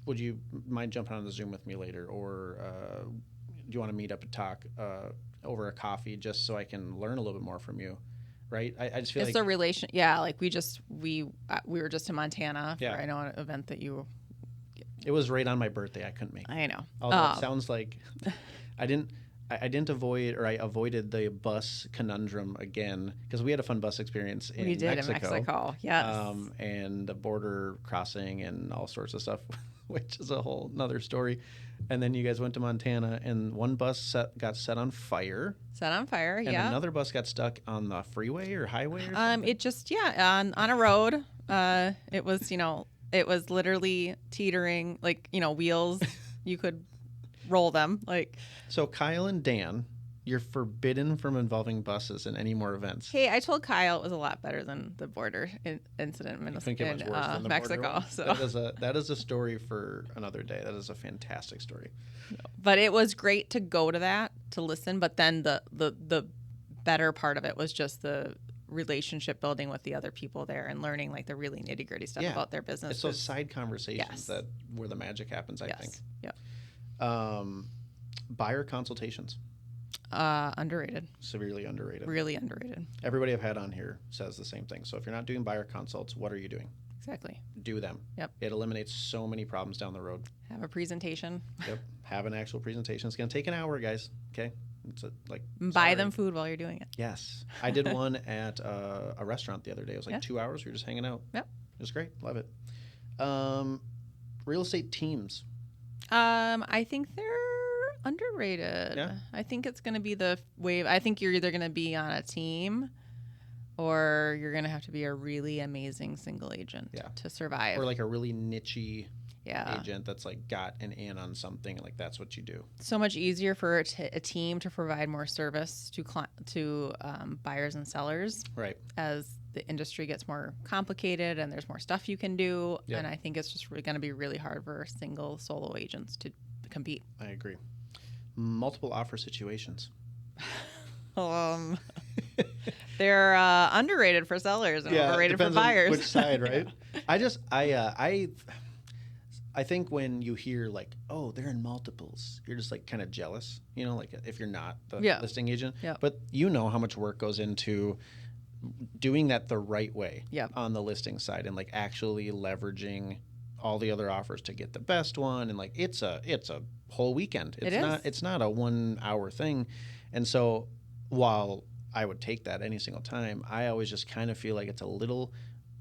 Would you mind jumping on the Zoom with me later? Or do you want to meet up and talk over a coffee just so I can learn a little bit more from you? Right? I just feel
it's
like...
a relation. Yeah, like we were just in Montana for, I know, an event that you...
It was right on my birthday. I couldn't make it.
I know.
Although it sounds like I avoided the bus conundrum again because we had a fun bus experience in Mexico.
In Mexico, yes.
And the border crossing and all sorts of stuff, which is a whole nother story. And then you guys went to Montana, and one bus got set on fire.
And
another bus got stuck on the freeway or highway or something?
It just, on a road. It was literally teetering, like, wheels. You could roll them.
So Kyle and Dan, you're forbidden from involving buses in any more events.
Hey, I told Kyle it was a lot better than the border incident in Mexico. So
that is a story for another day. That is a fantastic story.
But it was great to go to that, to listen. But then the better part of it was just the relationship building with the other people there and learning like the really nitty gritty stuff about their business.
It's those side conversations that where the magic happens, I think.
Yeah.
Buyer consultations.
Underrated.
Severely underrated.
Really underrated.
Everybody I've had on here says the same thing. So if you're not doing buyer consults, what are you doing?
Exactly.
Do them.
Yep.
It eliminates so many problems down the road.
Have a presentation.
Yep. Have an actual presentation. It's going to take an hour, guys. Okay.
Buy them food while you're doing it.
Yes. I did one at a restaurant the other day. It was 2 hours. We were just hanging out.
Yep.
It was great. Love it. Real estate teams.
I think they're underrated.
Yeah.
I think it's going to be the wave. I think you're either going to be on a team or you're going to have to be a really amazing single agent to survive.
Or like a really niche-y agent that's like got an in on something. Like that's what you do. So
much easier for a team to provide more service to buyers and sellers.
Right.
As the industry gets more complicated and there's more stuff you can do. Yep. And I think it's just going to be really hard for single solo agents to compete.
I agree. Multiple offer situations.
They're underrated for sellers and overrated for buyers.
Which side, right? I think when you hear like, oh, they're in multiples, you're just like kind of jealous, like if you're not the listing agent.
Yeah.
But you know how much work goes into doing that the right way on the listing side and like actually leveraging all the other offers to get the best one, and like it's a whole weekend. It's not a 1 hour thing. And so while I would take that any single time, I always just kind of feel like it's a little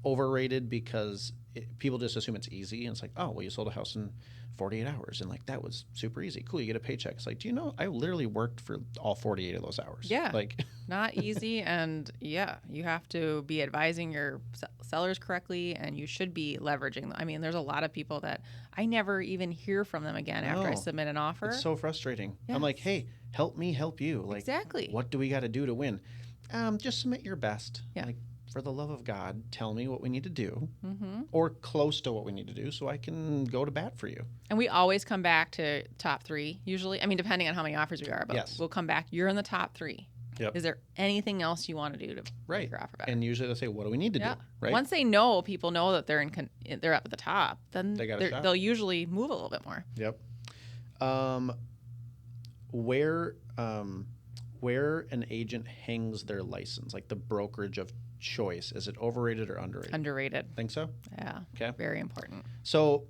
overrated because people just assume it's easy, and it's like, oh well, you sold a house in 48 hours, and like that was super easy. Cool, you get a paycheck. It's like, do you know I literally worked for all 48 of those hours?
Yeah,
like
not easy. And yeah, you have to be advising your sellers correctly, and you should be leveraging. I mean, there's a lot of people that I never even hear from them again after I submit an offer.
It's so frustrating.
Yes.
I'm like, hey, help me help you. Like,
exactly.
What do we got to do to win? Just submit your best.
Yeah.
Like, for the love of God, tell me what we need to do, or close to what we need to do, so I can go to bat for you.
And we always come back to top 3 usually. I mean, depending on how many offers we are, but
yes.
we'll come back. You're in the top 3.
Yep.
Is there anything else you want to do to make your offer better?
And usually they'll say, what do we need to do? Right.
Once they know, people know that they're up at the top, then they'll usually move a little bit more.
Yep. Where an agent hangs their license, like the brokerage of choice, is it overrated or underrated?
Underrated.
Think so?
Yeah.
Okay.
Very important.
So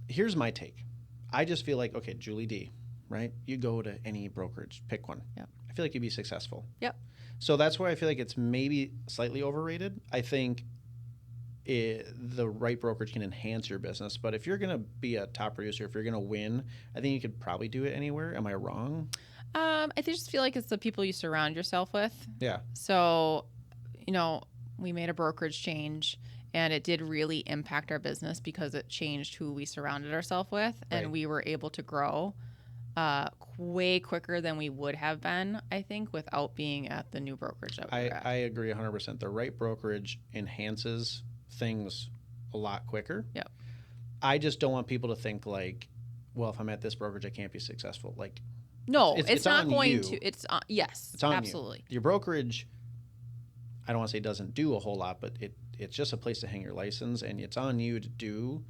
here's my take. I just feel like, okay, Julie D, right? You go to any brokerage, pick one.
Yep.
I feel like you'd be successful.
Yep.
So that's why I feel like it's maybe slightly overrated. I think the right brokerage can enhance your business, but if you're going to be a top producer, if you're going to win, I think you could probably do it anywhere. Am I wrong?
I just feel like it's the people you surround yourself with.
Yeah.
So, we made a brokerage change, and it did really impact our business because it changed who we surrounded ourselves with, and we were able to grow way quicker than we would have been, I think, without being at the new brokerage that we were at.
I agree 100%. The right brokerage enhances things a lot quicker.
Yep.
I just don't want people to think like, well, if I'm at this brokerage, I can't be successful. Like,
no, it's not going
you.
to. It's yes,
it's on
absolutely.
Your brokerage, I don't want to say doesn't do a whole lot, but it's just a place to hang your license, and it's on you to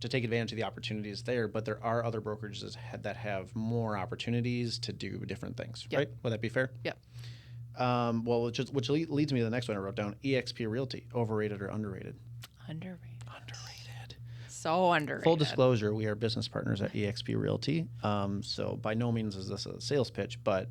take advantage of the opportunities there. But there are other brokerages that have more opportunities to do different things, right? Would that be fair?
Yep.
Well, which leads me to the next one I wrote down: eXp Realty, overrated or underrated?
Underrated.
Underrated.
So underrated.
Full disclosure, we are business partners at eXp Realty. So by no means is this a sales pitch, but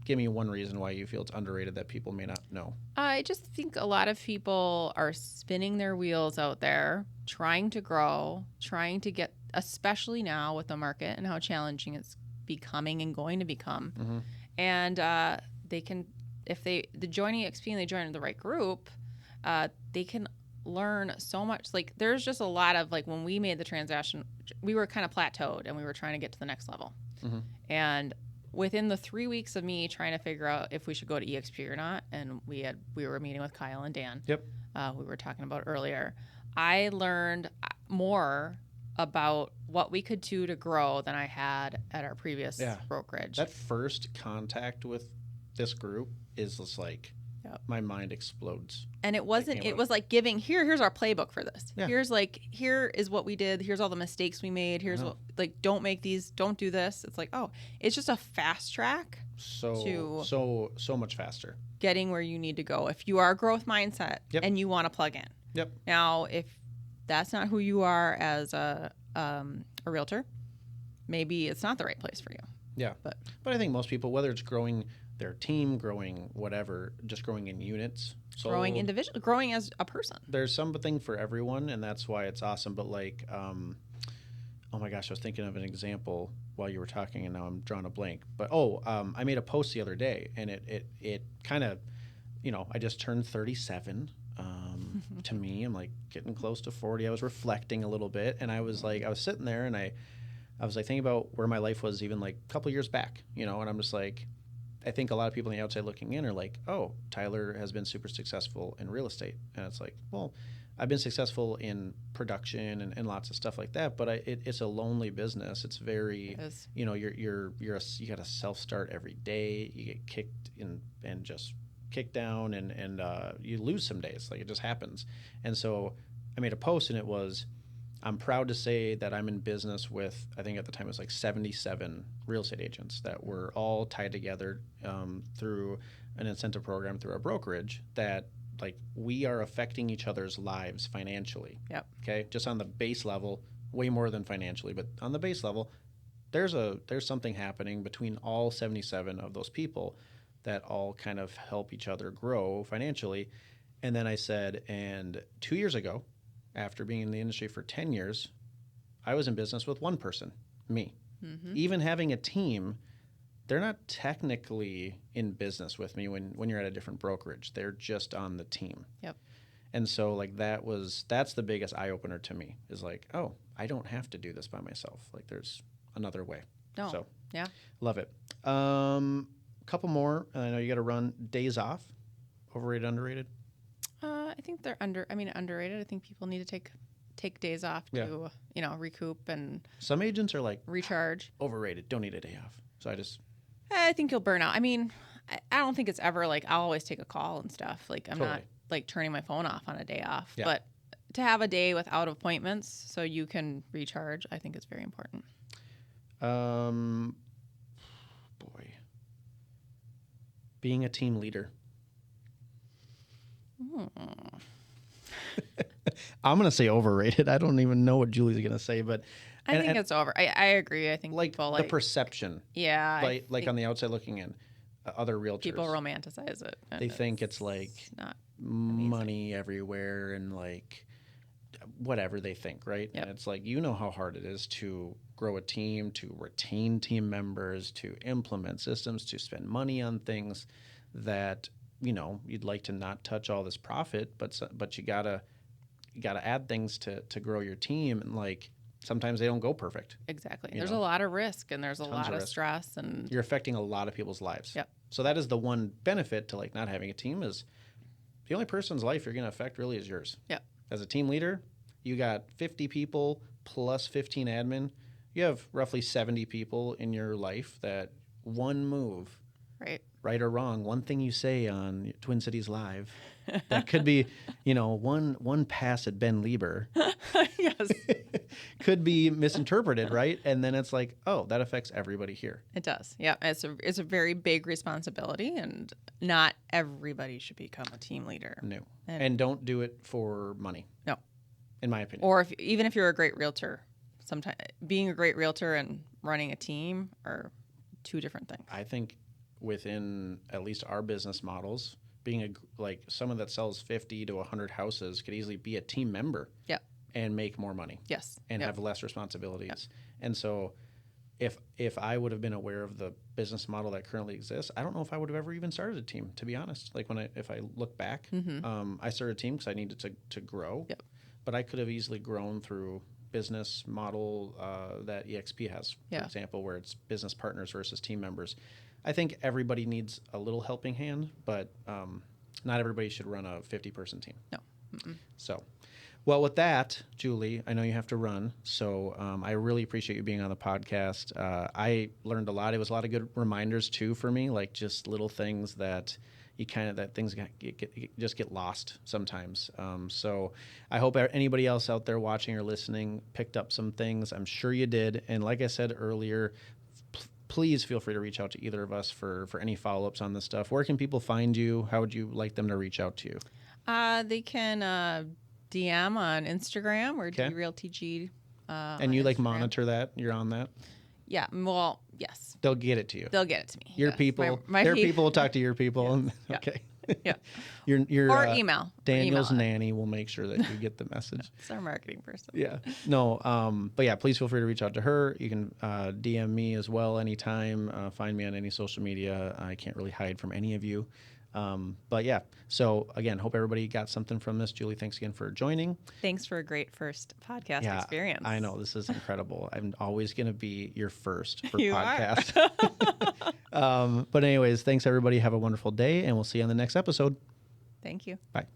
give me one reason why you feel it's underrated that people may not know.
I just think a lot of people are spinning their wheels out there, trying to grow, trying to get, especially now with the market and how challenging it's becoming and going to become.
Mm-hmm.
And they can, if they join eXp and they join the right group, they can learn so much. Like, there's just a lot of, like, when we made the transaction, we were kind of plateaued and we were trying to get to the next level.
Mm-hmm.
And within the 3 weeks of me trying to figure out if we should go to eXp or not, and we were meeting with Kyle and Dan.
Yep.
We were talking about earlier. I learned more about what we could do to grow than I had at our previous brokerage.
That first contact with this group is just like, my mind explodes.
And it was like giving, here's our playbook for this.
Yeah.
Here is what we did. Here's all the mistakes we made. Here's what, like, don't make these, don't do this. It's like, it's just a fast track.
So much faster.
Getting where you need to go. If you are a growth mindset and you want to plug in.
Yep.
Now, if that's not who you are as a realtor, maybe it's not the right place for you.
Yeah. But I think most people, whether it's growing their team, growing whatever, just growing in units.
Growing individual, growing as a person. There's
something for everyone, and that's why it's awesome. But like, oh my gosh, I was thinking of an example while you were talking, and now I'm drawing a blank. But I made a post the other day, and it kind of, I just turned 37. To me, I'm like getting close to 40. I was reflecting a little bit, and I was sitting there, and I was like thinking about where my life was even like a couple years back, and I'm just like, I think a lot of people on the outside looking in are like, oh, Tyler has been super successful in real estate. And it's like, well, I've been successful in production and lots of stuff like that, but it's a lonely business. It's very, you got to self-start every day. You get kicked in and just kicked down and you lose some days. Like, it just happens. And so I made a post, and it was, I'm proud to say that I'm in business with, I think at the time it was like 77 real estate agents that were all tied together through an incentive program through our brokerage that like we are affecting each other's lives financially.
Yep.
Okay. Just on the base level, way more than financially, but on the base level, there's something happening between all 77 of those people that all kind of help each other grow financially. And then I said, and 2 years ago, after being in the industry for 10 years, I was in business with one person, me. Mm-hmm. Even having a team, they're not technically in business with me when you're at a different brokerage. They're just on the team.
Yep.
And so like that's the biggest eye opener to me is like, oh, I don't have to do this by myself. Like there's another way.
No.
So
yeah.
Love it. Couple more. I know you got to run. Days off. Overrated, underrated?
I think they're underrated. I think people need to take days off to, recoup and
some agents are like
recharge.
Overrated. Don't need a day off. So
I think you'll burn out. I mean, I don't think it's ever like I'll always take a call and stuff. Like I'm not like turning my phone off on a day off. Yeah. But to have a day without appointments so you can recharge, I think is very important.
Being a team leader. I'm going to say overrated. I don't even know what Julie's going to say, but
I think it's over. I agree. I think
like
people
the perception.
Yeah.
Like on the outside looking in, other realtors.
People romanticize it.
They think it's like
not
money everywhere and like whatever they think, right?
Yep.
And it's like, how hard it is to grow a team, to retain team members, to implement systems, to spend money on things that, you'd like to not touch all this profit, but you gotta add things to grow your team. And like, sometimes they don't go perfect.
Exactly. There's a lot of risk and there's a lot of stress and
you're affecting a lot of people's lives.
Yep.
So that is the one benefit to like not having a team is the only person's life you're going to affect really is yours.
Yep.
As a team leader, you got 50 people plus 15 admin. You have roughly 70 people in your life that one move, right or wrong, one thing you say on Twin Cities Live, that could be, one pass at Ben Lieber.
Yes.
Could be misinterpreted, right? And then it's like, oh, that affects everybody here.
It does. Yeah. It's a very big responsibility and not everybody should become a team leader.
No. And don't do it for money.
No.
In my opinion.
Or even if you're a great realtor, sometimes being a great realtor and running a team are two different things.
I think within at least our business models, being someone that sells 50 to 100 houses could easily be a team member.
Yep.
And make more money.
Yes.
And have less responsibilities. Yep. And so if I would have been aware of the business model that currently exists, I don't know if I would have ever even started a team, to be honest. Like if I look back, I started a team because I needed to grow.
Yep.
But I could have easily grown through business model that EXP has, for example, where it's business partners versus team members. I think everybody needs a little helping hand, but not everybody should run a 50-person team.
No. Mm-mm.
So, well, with that, Julie, I know you have to run, so I really appreciate you being on the podcast. I learned a lot. It was a lot of good reminders, too, for me, like just little things that things just get lost sometimes. So I hope anybody else out there watching or listening picked up some things. I'm sure you did. And like I said earlier, please feel free to reach out to either of us for any follow-ups on this stuff. Where can people find you? How would you like them to reach out to you?
They can DM on Instagram or DRealTG.
And you
Instagram.
monitor that? You're on that?
Yeah. Well, yes.
They'll get it to you.
They'll get it to me.
Your people. Their people will talk to your people.
Yes.
Okay.
Yeah.
Your
or email.
Daniel's
email
nanny will make sure that you get the message.
It's our marketing person.
Yeah. No. But yeah, please feel free to reach out to her. You can DM me as well anytime. Find me on any social media. I can't really hide from any of you. But yeah, so again, hope everybody got something from this. Julie, thanks again for joining.
Thanks for a great first podcast experience.
I know, this is incredible. I'm always going to be your first for
you
podcast. But anyways, thanks everybody. Have a wonderful day and we'll see you on the next episode.
Thank you.
Bye.